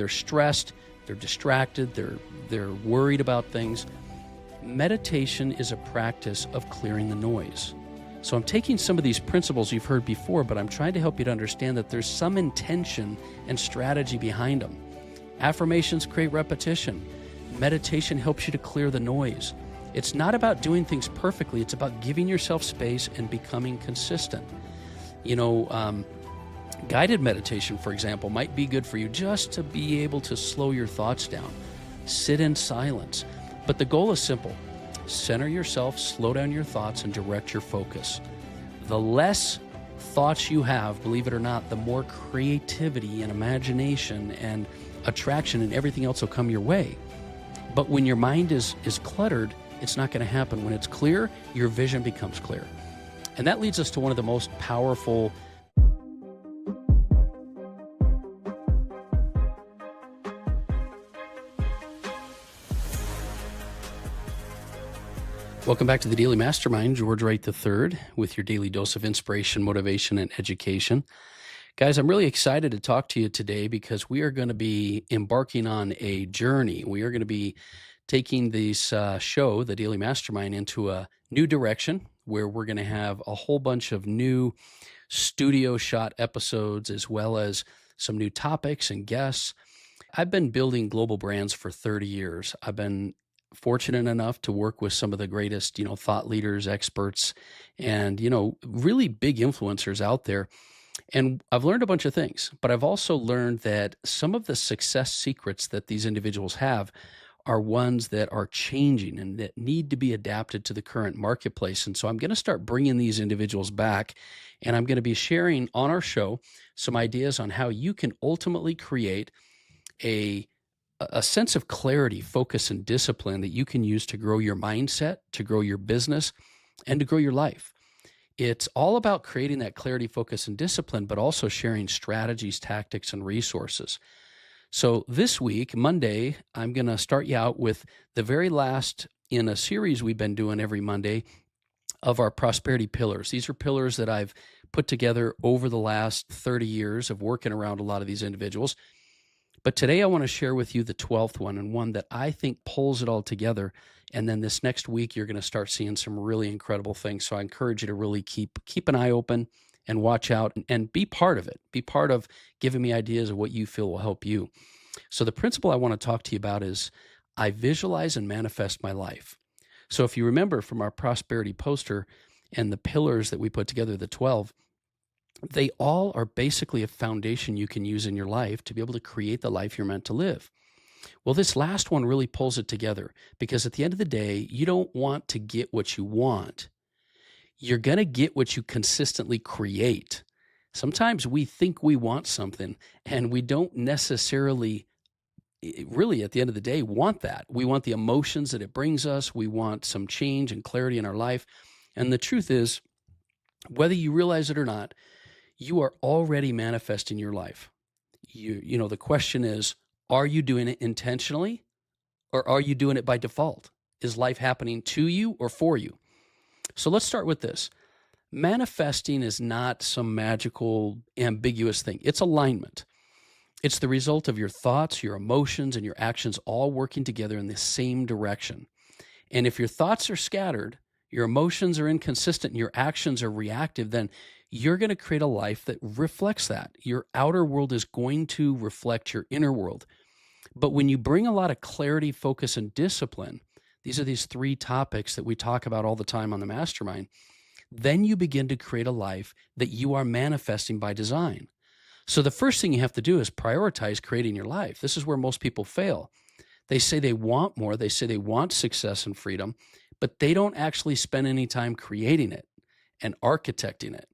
They're stressed, they're distracted, they're worried about things. Meditation is a practice of clearing the noise. So I'm taking some of these principles you've heard before, but I'm trying to help you to understand that there's some intention and strategy behind them. Affirmations create repetition. Meditation helps you to clear the noise. It's not about doing things perfectly. It's about giving yourself space and becoming consistent. Guided meditation, for example, might be good for you just to be able to slow your thoughts down. Sit in silence. But the goal is simple. Center yourself, slow down your thoughts, and direct your focus. The less thoughts you have, believe it or not, the more creativity and imagination and attraction and everything else will come your way. But when your mind is cluttered, it's not going to happen. When it's clear, your vision becomes clear. And that leads us to one of the most powerful Welcome back to the Daily Mastermind. George Wright III with your daily dose of inspiration, motivation, and education. Guys, I'm really excited to talk to you today because we are going to be embarking on a journey. We are going to be taking this show, the Daily Mastermind, into a new direction where we're going to have a whole bunch of new studio shot episodes as well as some new topics and guests. I've been building global brands for 30 years. I've been fortunate enough to work with some of the greatest, thought leaders, experts, and, really big influencers out there. And I've learned a bunch of things, but I've also learned that some of the success secrets that these individuals have are ones that are changing and that need to be adapted to the current marketplace. And so I'm going to start bringing these individuals back, and I'm going to be sharing on our show some ideas on how you can ultimately create a sense of clarity, focus, and discipline that you can use to grow your mindset, to grow your business, and to grow your life. It's all about creating that clarity, focus, and discipline, but also sharing strategies, tactics, and resources. So this week, Monday, I'm going to start you out with the very last in a series we've been doing every Monday of our prosperity pillars. These are pillars that I've put together over the last 30 years of working around a lot of these individuals. But today I want to share with you the 12th one, and one that I think pulls it all together. And then this next week, you're going to start seeing some really incredible things. So I encourage you to really keep an eye open and watch out and be part of it. Be part of giving me ideas of what you feel will help you. So the principle I want to talk to you about is I visualize and manifest my life. So if you remember from our prosperity poster and the pillars that we put together, the 12, they all are basically a foundation you can use in your life to be able to create the life you're meant to live. Well, this last one really pulls it together because at the end of the day, you don't want to get what you want. You're going to get what you consistently create. Sometimes we think we want something and we don't necessarily really at the end of the day want that. We want the emotions that it brings us. We want some change and clarity in our life. And the truth is, whether you realize it or not, you are already manifesting your life. The question is, are you doing it intentionally or are you doing it by default? Is life happening to you or for you? So let's start with this. Manifesting is not some magical, ambiguous thing. It's alignment. It's the result of your thoughts, your emotions, and your actions all working together in the same direction. And if your thoughts are scattered, your emotions are inconsistent, and your actions are reactive, then you're going to create a life that reflects that. Your outer world is going to reflect your inner world. But when you bring a lot of clarity, focus, and discipline, these are these 3 topics that we talk about all the time on the Mastermind, then you begin to create a life that you are manifesting by design. So the first thing you have to do is prioritize creating your life. This is where most people fail. They say they want more. They say they want success and freedom, but they don't actually spend any time creating it and architecting it.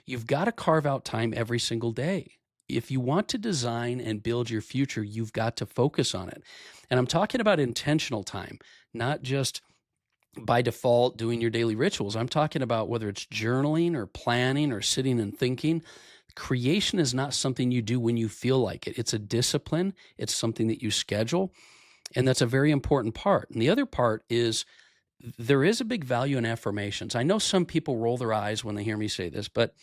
You've got to carve out time every single day. If you want to design and build your future, you've got to focus on it. And I'm talking about intentional time, not just by default doing your daily rituals. I'm talking about whether it's journaling or planning or sitting and thinking. Creation is not something you do when you feel like it. It's a discipline. It's something that you schedule. And that's a very important part. And the other part is there is a big value in affirmations. I know some people roll their eyes when they hear me say this, but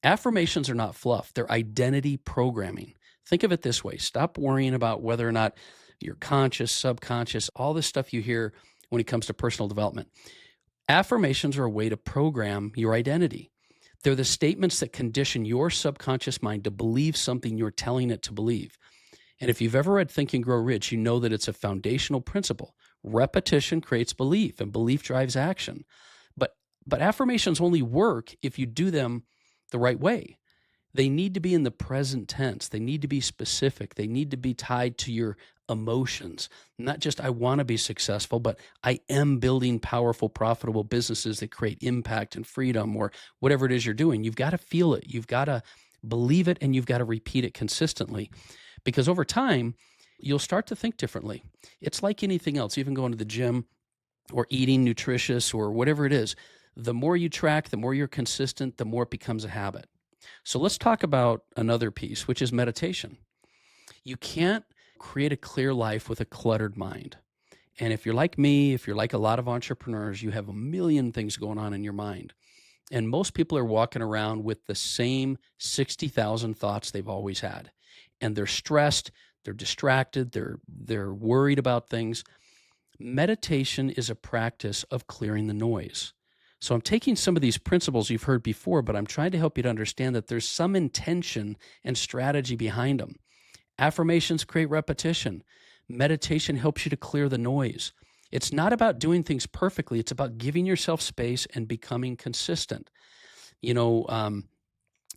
affirmations are not fluff. They're identity programming. Think of it this way. Stop worrying about whether or not you're conscious, subconscious, all this stuff you hear when it comes to personal development. Affirmations are a way to program your identity. They're the statements that condition your subconscious mind to believe something you're telling it to believe. And if you've ever read Think and Grow Rich, you know that it's a foundational principle. Repetition creates belief, and belief drives action. But affirmations only work if you do them the right way. They need to be in the present tense. They need to be specific. They need to be tied to your emotions. Not just I want to be successful, but I am building powerful, profitable businesses that create impact and freedom, or whatever it is you're doing. You've got to feel it. You've got to believe it, and you've got to repeat it consistently. Because over time, you'll start to think differently. It's like anything else, even going to the gym or eating nutritious or whatever it is. The more you track, the more you're consistent, the more it becomes a habit. So let's talk about another piece, which is meditation. You can't create a clear life with a cluttered mind. And if you're like me, if you're like a lot of entrepreneurs, you have a million things going on in your mind. And most people are walking around with the same 60,000 thoughts they've always had. And they're stressed, they're distracted, they're worried about things. Meditation is a practice of clearing the noise. So I'm taking some of these principles you've heard before, but I'm trying to help you to understand that there's some intention and strategy behind them. Affirmations create repetition. Meditation helps you to clear the noise. It's not about doing things perfectly. It's about giving yourself space and becoming consistent.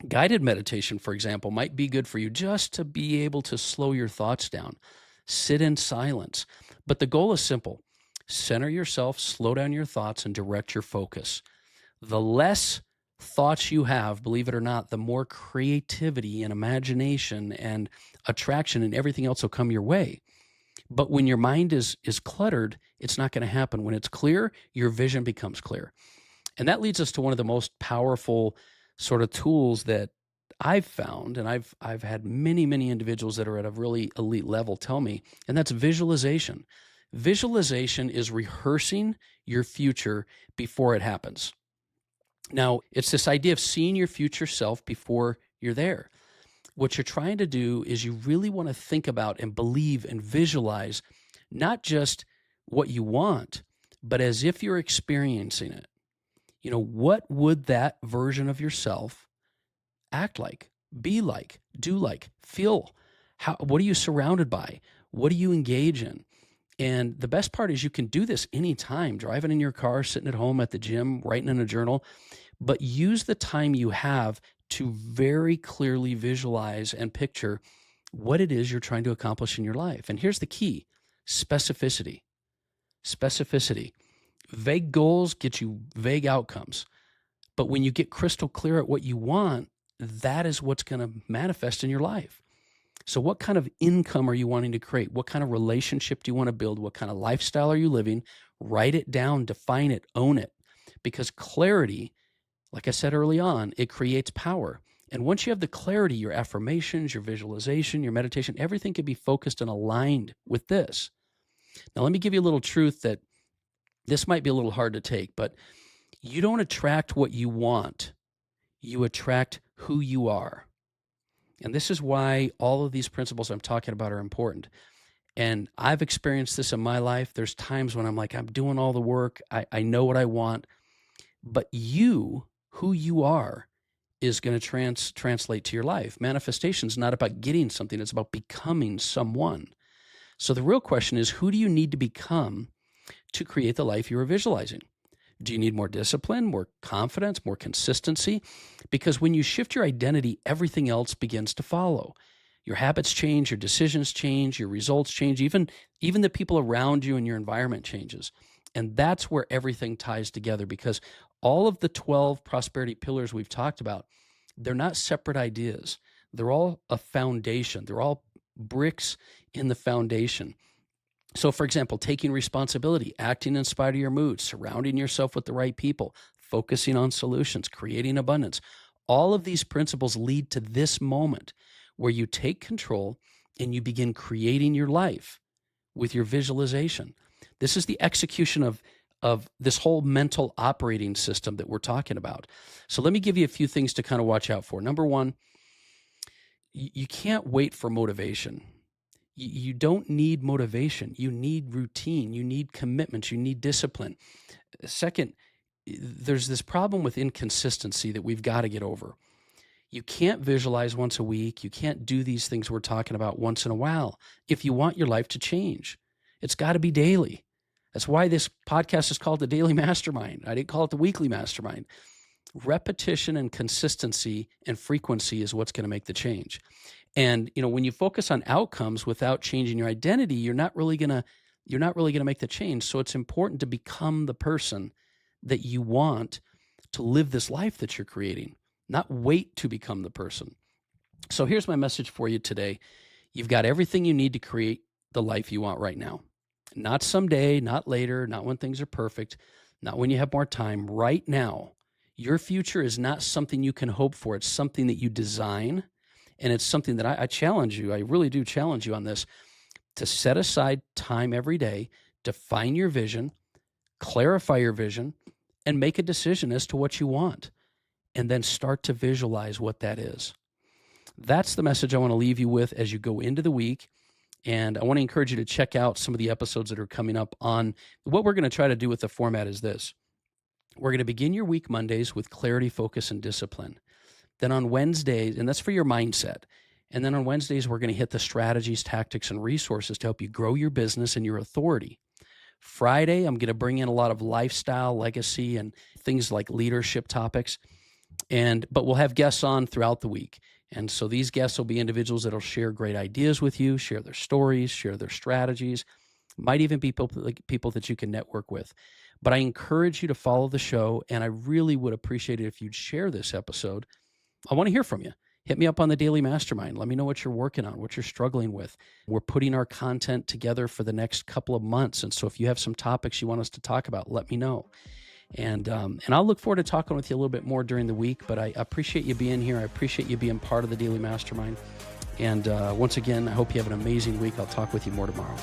Guided meditation, for example, might be good for you just to be able to slow your thoughts down. Sit in silence. But the goal is simple. Center yourself, slow down your thoughts, and direct your focus. The less thoughts you have, believe it or not, the more creativity and imagination and attraction and everything else will come your way. But when your mind is cluttered, it's not going to happen. When it's clear, your vision becomes clear. And that leads us to one of the most powerful sort of tools that I've found, and I've had many, many individuals that are at a really elite level tell me, and that's visualization. Visualization is rehearsing your future before it happens. Now, it's this idea of seeing your future self before you're there. What you're trying to do is you really want to think about and believe and visualize not just what you want, but as if you're experiencing it. What would that version of yourself act like, be like, do like, feel? What are you surrounded by? What do you engage in? And the best part is you can do this anytime, driving in your car, sitting at home, at the gym, writing in a journal, but use the time you have to very clearly visualize and picture what it is you're trying to accomplish in your life. And here's the key: specificity. Specificity. Vague goals get you vague outcomes. But when you get crystal clear at what you want, that is what's going to manifest in your life. So what kind of income are you wanting to create? What kind of relationship do you want to build? What kind of lifestyle are you living? Write it down, define it, own it. Because clarity, like I said early on, it creates power. And once you have the clarity, your affirmations, your visualization, your meditation, everything can be focused and aligned with this. Now, let me give you a little truth that this might be a little hard to take, but you don't attract what you want. You attract who you are. And this is why all of these principles I'm talking about are important. And I've experienced this in my life. There's times when I'm like, I'm doing all the work. I know what I want. But you, who you are, is going to translate to your life. Manifestation is not about getting something. It's about becoming someone. So the real question is, who do you need to become to create the life you are visualizing? Do you need more discipline, more confidence, more consistency? Because when you shift your identity, everything else begins to follow. Your habits change, your decisions change, your results change, even the people around you and your environment changes. And that's where everything ties together, because all of the 12 prosperity pillars we've talked about, they're not separate ideas. They're all a foundation. They're all bricks in the foundation. So, for example, taking responsibility, acting in spite of your mood, surrounding yourself with the right people, focusing on solutions, creating abundance. All of these principles lead to this moment where you take control and you begin creating your life with your visualization. This is the execution of this whole mental operating system that we're talking about. So let me give you a few things to kind of watch out for. Number one, you can't wait for motivation. You don't need motivation. You need routine. You need commitments. You need discipline. Second, there's this problem with inconsistency that we've got to get over. You can't visualize once a week. You can't do these things we're talking about once in a while if you want your life to change. It's got to be daily. That's why this podcast is called the Daily Mastermind. I didn't call it the Weekly Mastermind. Repetition and consistency and frequency is what's going to make the change. And when you focus on outcomes without changing your identity, you're not really going to make the change. So it's important to become the person that you want to live this life that you're creating, not wait to become the person. So here's my message for you today. You've got everything you need to create the life you want right now. Not someday, not later, not when things are perfect, not when you have more time. Right now, your future is not something you can hope for. It's something that you design. And it's something that I challenge you, I really do challenge you on this, to set aside time every day, define your vision, clarify your vision, and make a decision as to what you want. And then start to visualize what that is. That's the message I want to leave you with as you go into the week. And I want to encourage you to check out some of the episodes that are coming up on what we're going to try to do with the format is this. We're going to begin your week Mondays with clarity, focus, and discipline. Then on Wednesdays, and that's for your mindset. And then on Wednesdays, we're going to hit the strategies, tactics, and resources to help you grow your business and your authority. Friday, I'm going to bring in a lot of lifestyle, legacy, and things like leadership topics. But we'll have guests on throughout the week. And so these guests will be individuals that will share great ideas with you, share their stories, share their strategies, might even be people that you can network with. But I encourage you to follow the show, and I really would appreciate it if you'd share this episode. I want to hear from you. Hit me up on the Daily Mastermind. Let me know what you're working on, what you're struggling with. We're putting our content together for the next couple of months. And so if you have some topics you want us to talk about, let me know. And I'll look forward to talking with you a little bit more during the week, but I appreciate you being here. I appreciate you being part of the Daily Mastermind. And once again, I hope you have an amazing week. I'll talk with you more tomorrow.